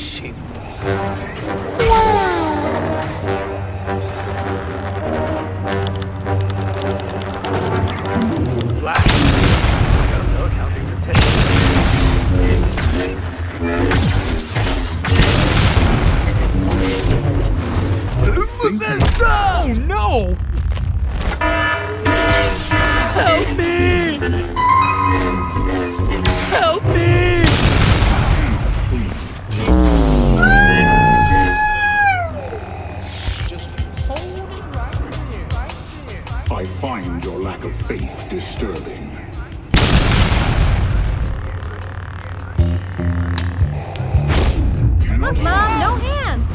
sheep. Black. No, no accounting for 10. Oh no! Help me! Help me! I find your lack of faith disturbing. Look, Mom, no hands!